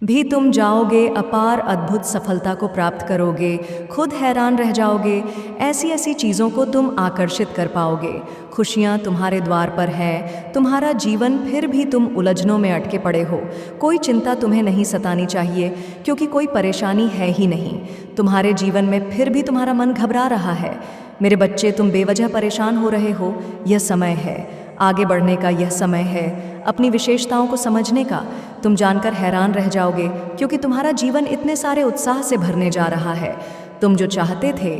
भी तुम जाओगे, अपार अद्भुत सफलता को प्राप्त करोगे, खुद हैरान रह जाओगे। ऐसी ऐसी चीज़ों को तुम आकर्षित कर पाओगे। खुशियाँ तुम्हारे द्वार पर है, तुम्हारा जीवन, फिर भी तुम उलझनों में अटके पड़े हो। कोई चिंता तुम्हें नहीं सतानी चाहिए, क्योंकि कोई परेशानी है ही नहीं। तुम्हारे जीवन में फिर भी तुम्हारा मन घबरा रहा है। मेरे बच्चे, तुम बेवजह परेशान हो रहे हो। यह समय है, आगे बढ़ने का यह समय है, अपनी विशेषताओं को समझने का। तुम जानकर हैरान रह जाओगे, क्योंकि तुम्हारा जीवन इतने सारे उत्साह से भरने जा रहा है। तुम जो चाहते थे,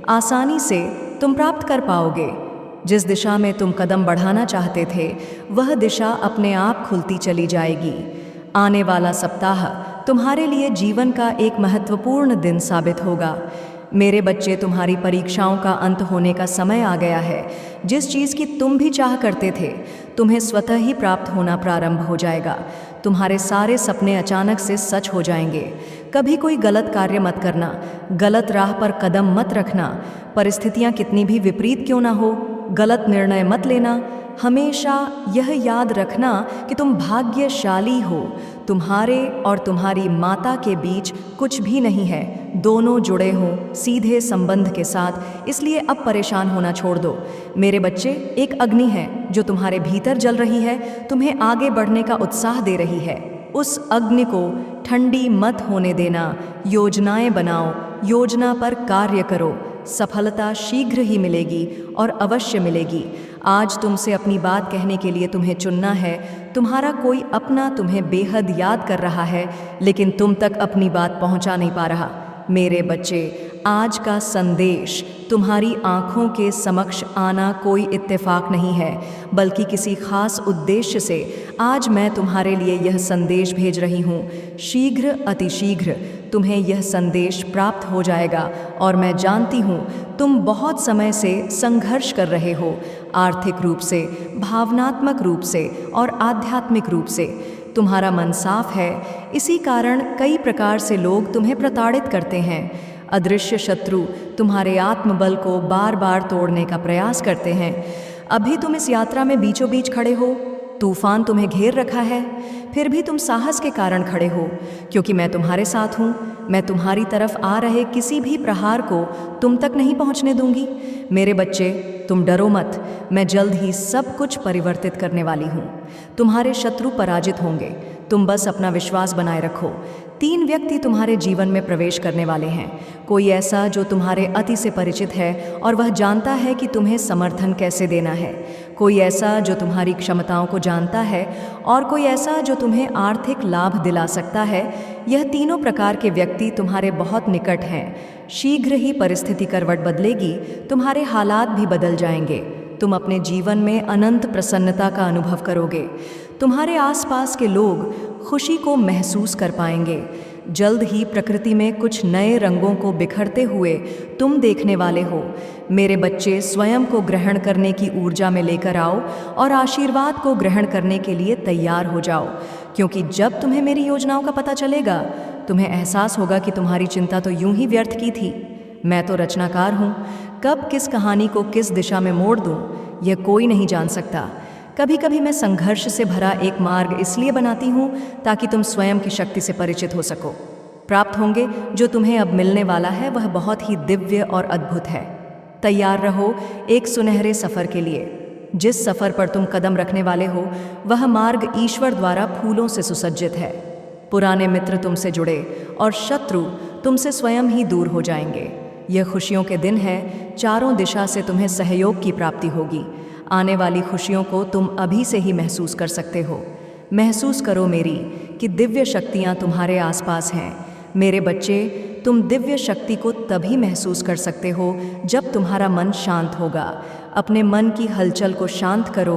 आसानी से तुम प्राप्त कर पाओगे। जिस दिशा में तुम कदम बढ़ाना चाहते थे, वह दिशा अपने आप खुलती चली जाएगी। आने वाला सप्ताह तुम्हारे लिए जीवन का एक महत्वपूर्ण दिन साबित होगा। मेरे बच्चे, तुम्हारी परीक्षाओं का अंत होने का समय आ गया है। जिस चीज़ की तुम भी चाह करते थे, तुम्हें स्वतः ही प्राप्त होना प्रारंभ हो जाएगा। तुम्हारे सारे सपने अचानक से सच हो जाएंगे। कभी कोई गलत कार्य मत करना, गलत राह पर कदम मत रखना। परिस्थितियाँ कितनी भी विपरीत क्यों ना हो, गलत निर्णय मत लेना। हमेशा यह याद रखना कि तुम भाग्यशाली हो। तुम्हारे और तुम्हारी माता के बीच कुछ भी नहीं है, दोनों जुड़े हों सीधे संबंध के साथ। इसलिए अब परेशान होना छोड़ दो। मेरे बच्चे, एक अग्नि है जो तुम्हारे भीतर जल रही है, तुम्हें आगे बढ़ने का उत्साह दे रही है। उस अग्नि को ठंडी मत होने देना। योजनाएं बनाओ, योजना पर कार्य करो। सफलता शीघ्र ही मिलेगी और अवश्य मिलेगी। आज तुमसे अपनी बात कहने के लिए तुम्हें चुनना है। तुम्हारा कोई अपना तुम्हें बेहद याद कर रहा है, लेकिन तुम तक अपनी बात पहुंचा नहीं पा रहा। मेरे बच्चे, आज का संदेश तुम्हारी आँखों के समक्ष आना कोई इत्तेफाक नहीं है, बल्कि किसी खास उद्देश्य से आज मैं तुम्हारे लिए यह संदेश भेज रही हूँ। शीघ्र अतिशीघ्र तुम्हें यह संदेश प्राप्त हो जाएगा। और मैं जानती हूँ तुम बहुत समय से संघर्ष कर रहे हो, आर्थिक रूप से, भावनात्मक रूप से और आध्यात्मिक रूप से। तुम्हारा मन साफ है, इसी कारण कई प्रकार से लोग तुम्हें प्रताड़ित करते हैं। अदृश्य शत्रु तुम्हारे आत्मबल को बार बार तोड़ने का प्रयास करते हैं। अभी तुम इस यात्रा में बीचों बीच खड़े हो, तूफान तुम्हें घेर रखा है, फिर भी तुम साहस के कारण खड़े हो, क्योंकि मैं तुम्हारे साथ हूँ। मैं तुम्हारी तरफ आ रहे किसी भी प्रहार को तुम तक नहीं पहुँचने दूंगी। मेरे बच्चे, तुम डरो मत, मैं जल्द ही सब कुछ परिवर्तित करने वाली हूँ। तुम्हारे शत्रु पराजित होंगे, तुम बस अपना विश्वास बनाए रखो। 3 व्यक्ति तुम्हारे जीवन में प्रवेश करने वाले हैं। कोई ऐसा जो तुम्हारे अति से परिचित है और वह जानता है कि तुम्हें समर्थन कैसे देना है। कोई ऐसा जो तुम्हारी क्षमताओं को जानता है, और कोई ऐसा जो तुम्हें आर्थिक लाभ दिला सकता है। यह तीनों प्रकार के व्यक्ति तुम्हारे बहुत निकट हैं। शीघ्र ही परिस्थिति करवट बदलेगी, तुम्हारे हालात भी बदल जाएंगे। तुम अपने जीवन में अनंत प्रसन्नता का अनुभव करोगे। तुम्हारे आसपास के लोग खुशी को महसूस कर पाएंगे। जल्द ही प्रकृति में कुछ नए रंगों को बिखरते हुए तुम देखने वाले हो। मेरे बच्चे, स्वयं को ग्रहण करने की ऊर्जा में लेकर आओ और आशीर्वाद को ग्रहण करने के लिए तैयार हो जाओ, क्योंकि जब तुम्हें मेरी योजनाओं का पता चलेगा, तुम्हें एहसास होगा कि तुम्हारी चिंता तो यूं ही व्यर्थ की थी। मैं तो रचनाकार हूँ, कब किस कहानी को किस दिशा में मोड़ दूँ, यह कोई नहीं जान सकता। कभी कभी मैं संघर्ष से भरा एक मार्ग इसलिए बनाती हूँ ताकि तुम स्वयं की शक्ति से परिचित हो सको। प्राप्त होंगे जो तुम्हें अब मिलने वाला है, वह बहुत ही दिव्य और अद्भुत है। तैयार रहो एक सुनहरे सफ़र के लिए। जिस सफ़र पर तुम कदम रखने वाले हो, वह मार्ग ईश्वर द्वारा फूलों से सुसज्जित है। पुराने मित्र तुमसे जुड़े और शत्रु तुमसे स्वयं ही दूर हो जाएंगे। यह खुशियों के दिन है, चारों दिशा से तुम्हें सहयोग की प्राप्ति होगी। आने वाली खुशियों को तुम अभी से ही महसूस कर सकते हो। महसूस करो मेरी कि दिव्य शक्तियाँ तुम्हारे आसपास हैं। मेरे बच्चे, तुम दिव्य शक्ति को तभी महसूस कर सकते हो जब तुम्हारा मन शांत होगा। अपने मन की हलचल को शांत करो।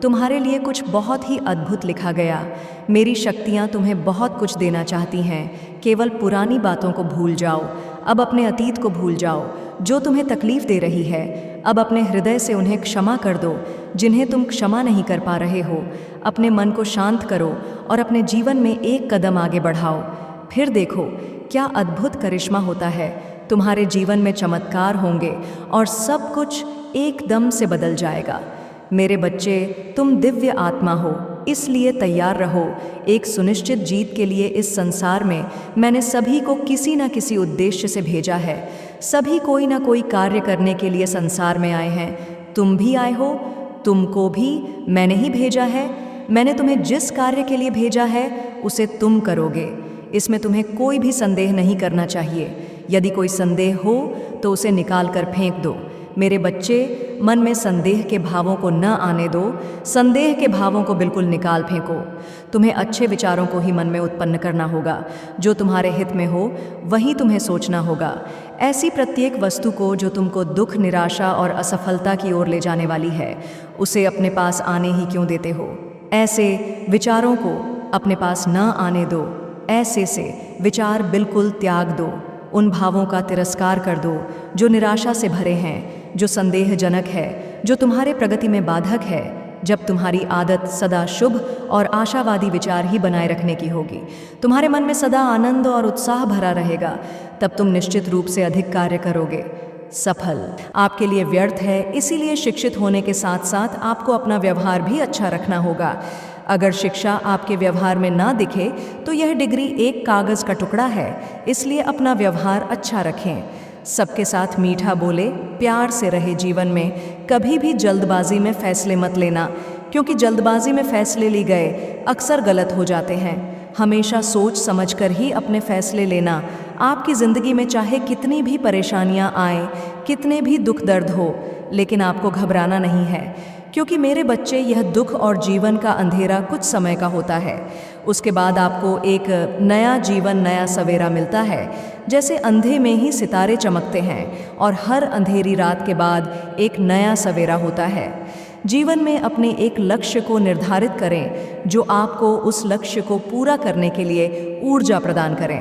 तुम्हारे लिए कुछ बहुत ही अद्भुत लिखा गया। मेरी शक्तियाँ तुम्हें बहुत कुछ देना चाहती हैं। केवल पुरानी बातों को भूल जाओ, अब अपने अतीत को भूल जाओ। जो तुम्हें तकलीफ दे रही है, अब अपने हृदय से उन्हें क्षमा कर दो। जिन्हें तुम क्षमा नहीं कर पा रहे हो, अपने मन को शांत करो और अपने जीवन में एक कदम आगे बढ़ाओ। फिर देखो क्या अद्भुत करिश्मा होता है। तुम्हारे जीवन में चमत्कार होंगे और सब कुछ एकदम से बदल जाएगा। मेरे बच्चे, तुम दिव्य आत्मा हो। इसलिए तैयार रहो। एक सुनिश्चित जीत के लिए इस संसार में मैंने सभी को किसी न किसी उद्देश्य से भेजा है। सभी कोई ना कोई कार्य करने के लिए संसार में आए हैं। तुम भी आए हो, तुमको भी मैंने ही भेजा है। मैंने तुम्हें जिस कार्य के लिए भेजा है उसे तुम करोगे। इसमें तुम्हें कोई भी संदेह नहीं करना चाहिए। यदि कोई संदेह हो तो उसे निकाल कर फेंक दो। मेरे बच्चे, मन में संदेह के भावों को न आने दो। संदेह के भावों को बिल्कुल निकाल फेंको। तुम्हें अच्छे विचारों को ही मन में उत्पन्न करना होगा। जो तुम्हारे हित में हो वही तुम्हें सोचना होगा। ऐसी प्रत्येक वस्तु को जो तुमको दुख, निराशा और असफलता की ओर ले जाने वाली है, उसे अपने पास आने ही क्यों देते हो? ऐसे विचारों को अपने पास न आने दो। ऐसे से विचार बिल्कुल त्याग दो। उन भावों का तिरस्कार कर दो जो निराशा से भरे हैं, जो संदेहजनक है, जो तुम्हारे प्रगति में बाधक है। जब तुम्हारी आदत सदा शुभ और आशावादी विचार ही बनाए रखने की होगी, तुम्हारे मन में सदा आनंद और उत्साह भरा रहेगा, तब तुम निश्चित रूप से अधिक कार्य करोगे। सफल आपके लिए व्यर्थ है, इसीलिए शिक्षित होने के साथ साथ आपको अपना व्यवहार भी अच्छा रखना होगा। अगर शिक्षा आपके व्यवहार में ना दिखे तो यह डिग्री एक कागज़ का टुकड़ा है, इसलिए अपना व्यवहार अच्छा रखें। सबके साथ मीठा बोले, प्यार से रहे। जीवन में कभी भी जल्दबाजी में फैसले मत लेना, क्योंकि जल्दबाजी में फैसले लिए गए अक्सर गलत हो जाते हैं। हमेशा सोच समझकर ही अपने फैसले लेना। आपकी ज़िंदगी में चाहे कितनी भी परेशानियां आएं, कितने भी दुख दर्द हो, लेकिन आपको घबराना नहीं है, क्योंकि मेरे बच्चे, यह दुख और जीवन का अंधेरा कुछ समय का होता है। उसके बाद आपको एक नया जीवन, नया सवेरा मिलता है। जैसे अंधे में ही सितारे चमकते हैं और हर अंधेरी रात के बाद एक नया सवेरा होता है। जीवन में अपने एक लक्ष्य को निर्धारित करें जो आपको उस लक्ष्य को पूरा करने के लिए ऊर्जा प्रदान करें।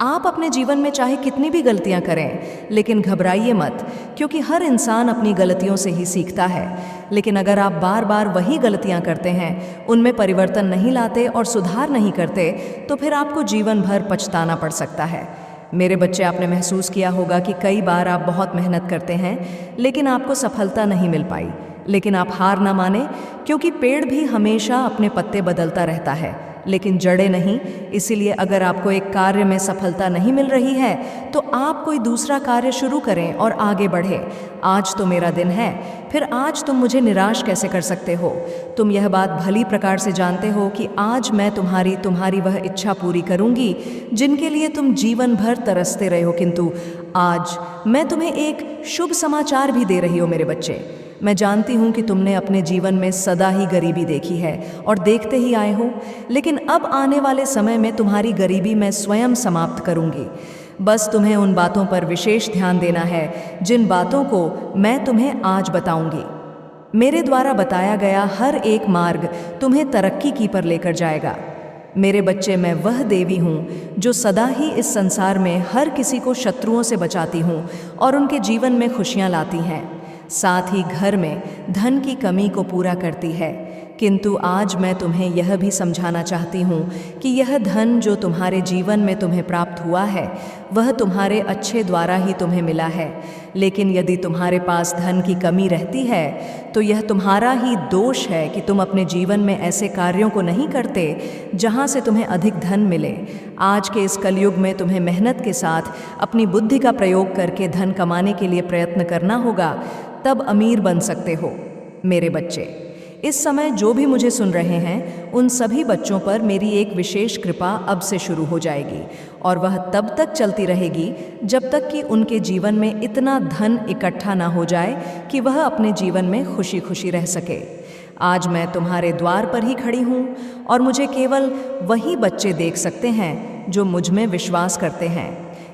आप अपने जीवन में चाहे कितनी भी गलतियां करें, लेकिन घबराइए मत, क्योंकि हर इंसान अपनी गलतियों से ही सीखता है। लेकिन अगर आप बार बार वही गलतियां करते हैं, उनमें परिवर्तन नहीं लाते और सुधार नहीं करते, तो फिर आपको जीवन भर पछताना पड़ सकता है। मेरे बच्चे, आपने महसूस किया होगा कि कई बार आप बहुत मेहनत करते हैं, लेकिन आपको सफलता नहीं मिल पाई। लेकिन आप हार ना माने, क्योंकि पेड़ भी हमेशा अपने पत्ते बदलता रहता है, लेकिन जड़ें नहीं। इसीलिए अगर आपको एक कार्य में सफलता नहीं मिल रही है, तो आप कोई दूसरा कार्य शुरू करें और आगे बढ़ें। आज तो मेरा दिन है, फिर आज तुम मुझे निराश कैसे कर सकते हो? तुम यह बात भली प्रकार से जानते हो कि आज मैं तुम्हारी वह इच्छा पूरी करूंगी जिनके लिए तुम जीवन भर तरसते रहे हो। किंतु आज मैं तुम्हें एक शुभ समाचार भी दे रही हूँ मेरे बच्चे। मैं जानती हूँ कि तुमने अपने जीवन में सदा ही गरीबी देखी है और देखते ही आए हो, लेकिन अब आने वाले समय में तुम्हारी गरीबी मैं स्वयं समाप्त करूँगी। बस तुम्हें उन बातों पर विशेष ध्यान देना है जिन बातों को मैं तुम्हें आज बताऊंगी। मेरे द्वारा बताया गया हर एक मार्ग तुम्हें तरक्की की पर लेकर जाएगा। मेरे बच्चे, मैं वह देवी हूँ जो सदा ही इस संसार में हर किसी को शत्रुओं से बचाती हूँ और उनके जीवन में खुशियाँ लाती हैं, साथ ही घर में धन की कमी को पूरा करती है। किंतु आज मैं तुम्हें यह भी समझाना चाहती हूँ कि यह धन जो तुम्हारे जीवन में तुम्हें प्राप्त हुआ है, वह तुम्हारे अच्छे द्वारा ही तुम्हें मिला है। लेकिन यदि तुम्हारे पास धन की कमी रहती है, तो यह तुम्हारा ही दोष है कि तुम अपने जीवन में ऐसे कार्यों को नहीं करते जहाँ से तुम्हें अधिक धन मिले। आज के इस कलयुग में तुम्हें मेहनत के साथ अपनी बुद्धि का प्रयोग करके धन कमाने के लिए प्रयत्न करना होगा, तब अमीर बन सकते हो। मेरे बच्चे, इस समय जो भी मुझे सुन रहे हैं, उन सभी बच्चों पर मेरी एक विशेष कृपा अब से शुरू हो जाएगी, और वह तब तक चलती रहेगी जब तक कि उनके जीवन में इतना धन इकट्ठा ना हो जाए कि वह अपने जीवन में खुशी खुशी रह सके। आज मैं तुम्हारे द्वार पर ही खड़ी हूँ और मुझे केवल वही बच्चे देख सकते हैं जो मुझ में विश्वास करते हैं।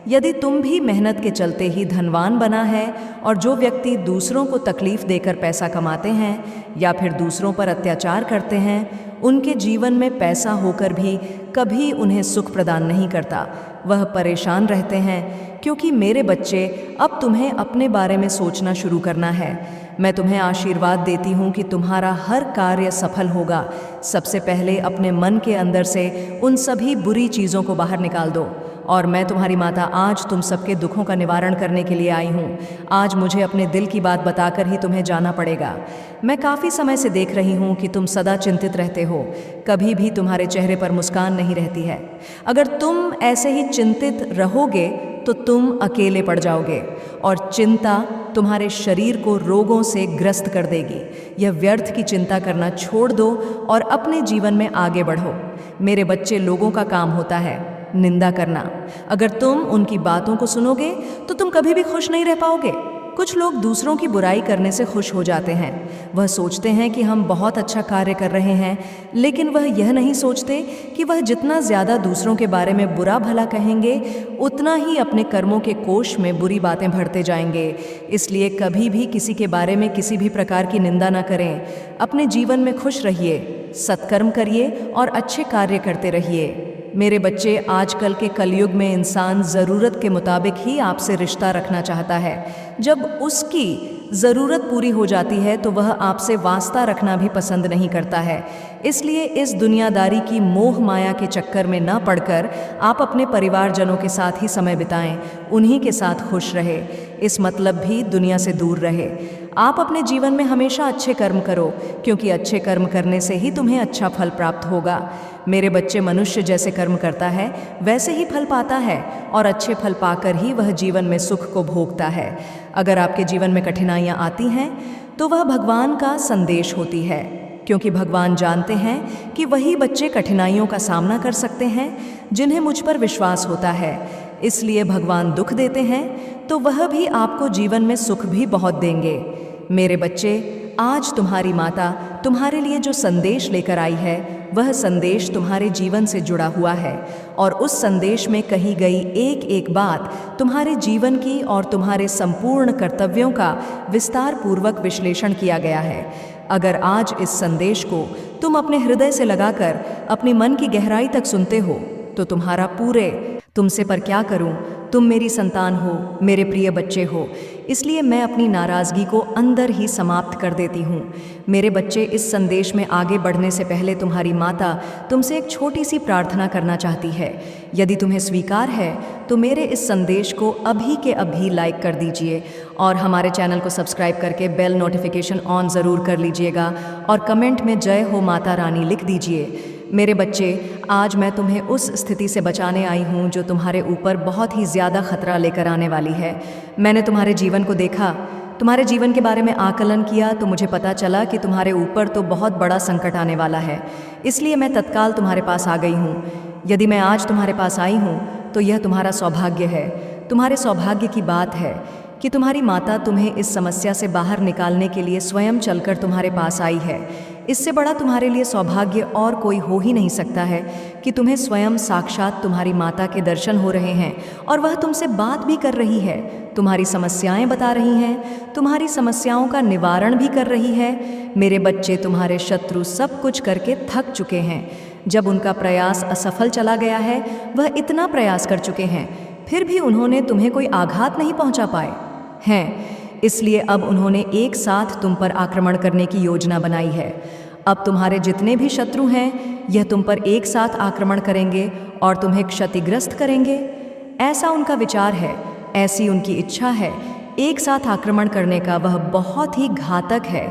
यदि तुम भी मेहनत के चलते ही धनवान बना है, और जो व्यक्ति दूसरों को तकलीफ देकर पैसा कमाते हैं या फिर दूसरों पर अत्याचार करते हैं, उनके जीवन में पैसा होकर भी कभी उन्हें सुख प्रदान नहीं करता। वह परेशान रहते हैं, क्योंकि मेरे बच्चे, अब तुम्हें अपने बारे में सोचना शुरू करना है। मैं तुम्हें आशीर्वाद देती हूँ कि तुम्हारा हर कार्य सफल होगा। सबसे पहले अपने मन के अंदर से उन सभी बुरी चीज़ों को बाहर निकाल दो और मैं तुम्हारी माता आज तुम सबके दुखों का निवारण करने के लिए आई हूँ। आज मुझे अपने दिल की बात बताकर ही तुम्हें जाना पड़ेगा। मैं काफ़ी समय से देख रही हूँ कि तुम सदा चिंतित रहते हो, कभी भी तुम्हारे चेहरे पर मुस्कान नहीं रहती है। अगर तुम ऐसे ही चिंतित रहोगे तो तुम अकेले पड़ जाओगे और चिंता तुम्हारे शरीर को रोगों से ग्रस्त कर देगी। यह व्यर्थ की चिंता करना छोड़ दो और अपने जीवन में आगे बढ़ो। मेरे बच्चे, लोगों का काम होता है निंदा करना। अगर तुम उनकी बातों को सुनोगे तो तुम कभी भी खुश नहीं रह पाओगे। कुछ लोग दूसरों की बुराई करने से खुश हो जाते हैं। वह सोचते हैं कि हम बहुत अच्छा कार्य कर रहे हैं, लेकिन वह यह नहीं सोचते कि वह जितना ज़्यादा दूसरों के बारे में बुरा भला कहेंगे, उतना ही अपने कर्मों के कोष में बुरी बातें भरते जाएंगे। इसलिए कभी भी किसी के बारे में किसी भी प्रकार की निंदा न करें। अपने जीवन में खुश रहिए, सत्कर्म करिए और अच्छे कार्य करते रहिए। मेरे बच्चे, आजकल के कलयुग में इंसान ज़रूरत के मुताबिक ही आपसे रिश्ता रखना चाहता है। जब उसकी ज़रूरत पूरी हो जाती है तो वह आपसे वास्ता रखना भी पसंद नहीं करता है। इसलिए इस दुनियादारी की मोह माया के चक्कर में न पड़कर आप अपने परिवारजनों के साथ ही समय बिताएं, उन्हीं के साथ खुश रहे। इस मतलब भी दुनिया से दूर रहे। आप अपने जीवन में हमेशा अच्छे कर्म करो, क्योंकि अच्छे कर्म करने से ही तुम्हें अच्छा फल प्राप्त होगा। मेरे बच्चे, मनुष्य जैसे कर्म करता है वैसे ही फल पाता है और अच्छे फल पाकर ही वह जीवन में सुख को भोगता है। अगर आपके जीवन में कठिनाइयाँ आती हैं तो वह भगवान का संदेश होती है, क्योंकि भगवान जानते हैं कि वही बच्चे कठिनाइयों का सामना कर सकते हैं जिन्हें मुझ पर विश्वास होता है। इसलिए भगवान दुख देते हैं तो वह भी आपको जीवन में सुख भी बहुत देंगे। मेरे बच्चे, आज तुम्हारी माता तुम्हारे लिए जो संदेश लेकर आई है वह संदेश तुम्हारे जीवन से जुड़ा हुआ है और उस संदेश में कही गई एक एक बात तुम्हारे जीवन की और तुम्हारे संपूर्ण कर्तव्यों का विस्तार पूर्वक विश्लेषण किया गया है। अगर आज इस संदेश को तुम अपने हृदय से लगाकर अपने मन की गहराई तक सुनते हो तो तुम्हारा पूरे तुमसे पर क्या करूं, तुम मेरी संतान हो, मेरे प्रिय बच्चे हो, इसलिए मैं अपनी नाराज़गी को अंदर ही समाप्त कर देती हूँ। मेरे बच्चे, इस संदेश में आगे बढ़ने से पहले तुम्हारी माता तुमसे एक छोटी सी प्रार्थना करना चाहती है। यदि तुम्हें स्वीकार है तो मेरे इस संदेश को अभी के अभी लाइक कर दीजिए और हमारे चैनल को सब्सक्राइब करके बेल नोटिफिकेशन ऑन ज़रूर कर लीजिएगा और कमेंट में जय हो माता रानी लिख दीजिए। मेरे बच्चे, आज मैं तुम्हें उस स्थिति से बचाने आई हूँ जो तुम्हारे ऊपर बहुत ही ज़्यादा खतरा लेकर आने वाली है। मैंने तुम्हारे जीवन को देखा, तुम्हारे जीवन के बारे में आकलन किया तो मुझे पता चला कि तुम्हारे ऊपर तो बहुत बड़ा संकट आने वाला है। इसलिए मैं तत्काल तुम्हारे पास आ गई हूँ। यदि मैं आज तुम्हारे पास आई हूँ तो यह तुम्हारा सौभाग्य है। तुम्हारे सौभाग्य की बात है कि तुम्हारी माता तुम्हें इस समस्या से बाहर निकालने के लिए स्वयं चलकर तुम्हारे पास आई है। इससे बड़ा तुम्हारे लिए सौभाग्य और कोई हो ही नहीं सकता है कि तुम्हें स्वयं साक्षात तुम्हारी माता के दर्शन हो रहे हैं और वह तुमसे बात भी कर रही है, तुम्हारी समस्याएं बता रही हैं, तुम्हारी समस्याओं का निवारण भी कर रही है। मेरे बच्चे, तुम्हारे शत्रु सब कुछ करके थक चुके हैं। जब उनका प्रयास असफल चला गया है, वह इतना प्रयास कर चुके हैं, फिर भी उन्होंने तुम्हें कोई आघात नहीं पहुंचा पाए हैं। इसलिए अब उन्होंने एक साथ तुम पर आक्रमण करने की योजना बनाई है। अब तुम्हारे जितने भी शत्रु हैं, यह तुम पर एक साथ आक्रमण करेंगे और तुम्हें क्षतिग्रस्त करेंगे। ऐसा उनका विचार है, ऐसी उनकी इच्छा है। एक साथ आक्रमण करने का वह बहुत ही घातक है,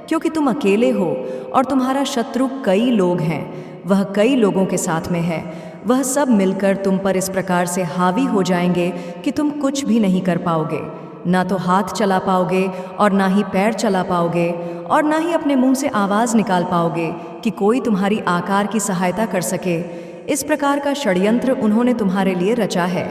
क्योंकि तुम अकेले हो और तुम्हारा शत्रु कई लोग हैं। वह कई लोगों के साथ में है। वह सब मिलकर तुम पर इस प्रकार से हावी हो जाएंगे कि तुम कुछ भी नहीं कर पाओगे। ना तो हाथ चला पाओगे और ना ही पैर चला पाओगे और ना ही अपने मुंह से आवाज़ निकाल पाओगे कि कोई तुम्हारी आकार की सहायता कर सके। इस प्रकार का षड्यंत्र उन्होंने तुम्हारे लिए रचा है।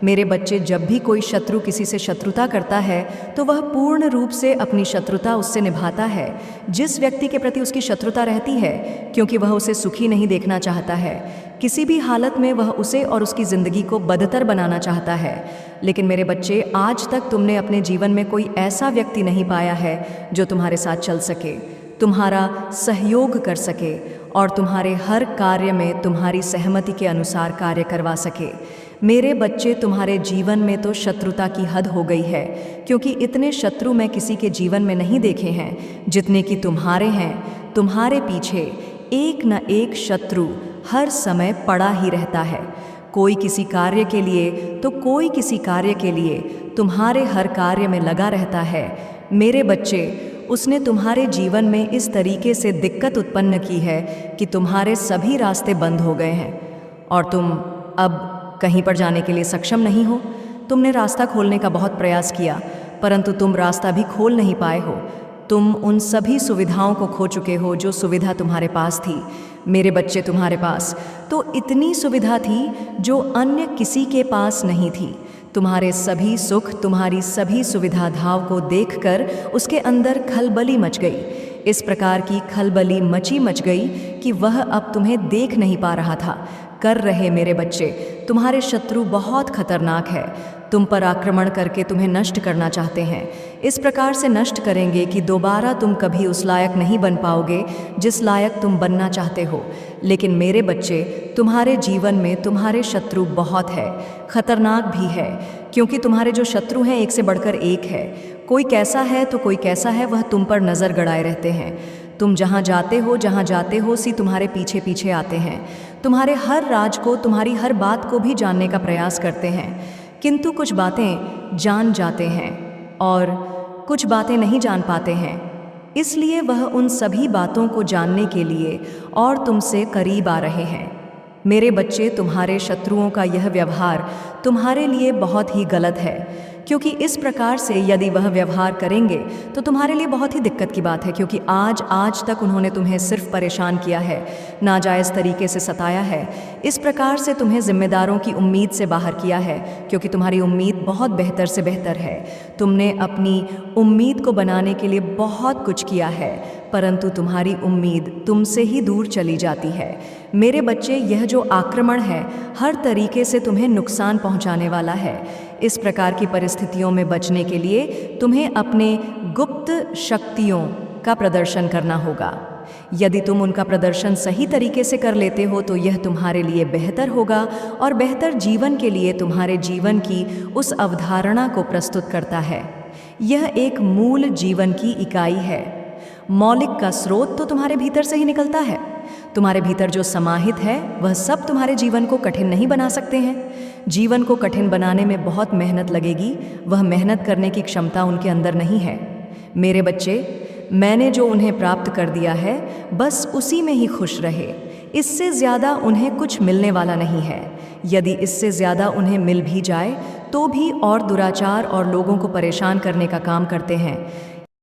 मेरे बच्चे, जब भी कोई शत्रु किसी से शत्रुता करता है तो वह पूर्ण रूप से अपनी शत्रुता उससे निभाता है, जिस व्यक्ति के प्रति उसकी शत्रुता रहती है, क्योंकि वह उसे सुखी नहीं देखना चाहता है। किसी भी हालत में वह उसे और उसकी ज़िंदगी को बदतर बनाना चाहता है। लेकिन मेरे बच्चे, आज तक तुमने अपने जीवन में कोई ऐसा व्यक्ति नहीं पाया है जो तुम्हारे साथ चल सके, तुम्हारा सहयोग कर सके और तुम्हारे हर कार्य में तुम्हारी सहमति के अनुसार कार्य करवा सके। मेरे बच्चे, तुम्हारे जीवन में तो शत्रुता की हद हो गई है, क्योंकि इतने शत्रु मैं किसी के जीवन में नहीं देखे हैं जितने कि तुम्हारे हैं। तुम्हारे पीछे एक न एक शत्रु हर समय पड़ा ही रहता है। कोई किसी कार्य के लिए तो कोई किसी कार्य के लिए तुम्हारे हर कार्य में लगा रहता है। मेरे बच्चे, उसने तुम्हारे जीवन में इस तरीके से दिक्कत उत्पन्न की है कि तुम्हारे सभी रास्ते बंद हो गए हैं और तुम अब कहीं पर जाने के लिए सक्षम नहीं हो। तुमने रास्ता खोलने का बहुत प्रयास किया, परंतु तुम रास्ता भी खोल नहीं पाए हो। तुम उन सभी सुविधाओं को खो चुके हो जो सुविधा तुम्हारे पास थी। मेरे बच्चे, तुम्हारे पास तो इतनी सुविधा थी जो अन्य किसी के पास नहीं थी। तुम्हारे सभी सुख, तुम्हारी सभी सुविधाओं को देखकर उसके अंदर खलबली मच गई। इस प्रकार की खलबली मच गई कि वह अब तुम्हें देख नहीं पा रहा था। कर रहे मेरे बच्चे, तुम्हारे शत्रु बहुत खतरनाक है। तुम पर आक्रमण करके तुम्हें नष्ट करना चाहते हैं। इस प्रकार से नष्ट करेंगे कि दोबारा तुम कभी उस लायक नहीं बन पाओगे जिस लायक तुम बनना चाहते हो। लेकिन मेरे बच्चे, तुम्हारे जीवन में तुम्हारे शत्रु बहुत है, खतरनाक भी है, क्योंकि तुम्हारे जो शत्रु हैं एक से बढ़कर एक है। कोई कैसा है तो कोई कैसा है, वह तुम पर नज़र गड़ाए रहते हैं। तुम जहाँ जाते हो सी तुम्हारे पीछे पीछे आते हैं। तुम्हारे हर राज को, तुम्हारी हर बात को भी जानने का प्रयास करते हैं, किंतु कुछ बातें जान जाते हैं और कुछ बातें नहीं जान पाते हैं। इसलिए वह उन सभी बातों को जानने के लिए और तुमसे करीब आ रहे हैं। मेरे बच्चे, तुम्हारे शत्रुओं का यह व्यवहार तुम्हारे लिए बहुत ही गलत है, क्योंकि इस प्रकार से यदि वह व्यवहार करेंगे तो तुम्हारे लिए बहुत ही दिक्कत की बात है, क्योंकि आज तक उन्होंने तुम्हें सिर्फ परेशान किया है, नाजायज़ तरीके से सताया है। इस प्रकार से तुम्हें जिम्मेदारों की उम्मीद से बाहर किया है, क्योंकि तुम्हारी उम्मीद बहुत बेहतर से बेहतर है। तुमने अपनी उम्मीद को बनाने के लिए बहुत कुछ किया है, परंतु तुम्हारी उम्मीद तुमसे ही दूर चली जाती है। मेरे बच्चे, यह जो आक्रमण है हर तरीके से तुम्हें नुकसान पहुंचाने वाला है। इस प्रकार की परिस्थितियों में बचने के लिए तुम्हें अपने गुप्त शक्तियों का प्रदर्शन करना होगा। यदि तुम उनका प्रदर्शन सही तरीके से कर लेते हो तो यह तुम्हारे लिए बेहतर होगा और बेहतर जीवन के लिए तुम्हारे जीवन की उस अवधारणा को प्रस्तुत करता है। यह एक मूल जीवन की इकाई है। मौलिक का स्रोत तो तुम्हारे भीतर से ही निकलता है। तुम्हारे भीतर जो समाहित है वह सब तुम्हारे जीवन को कठिन नहीं बना सकते हैं। जीवन को कठिन बनाने में बहुत मेहनत लगेगी, वह मेहनत करने की क्षमता उनके अंदर नहीं है। मेरे बच्चे, मैंने जो उन्हें प्राप्त कर दिया है बस उसी में ही खुश रहे। इससे ज़्यादा उन्हें कुछ मिलने वाला नहीं है। यदि इससे ज़्यादा उन्हें मिल भी जाए तो भी और दुराचार और लोगों को परेशान करने का काम करते हैं।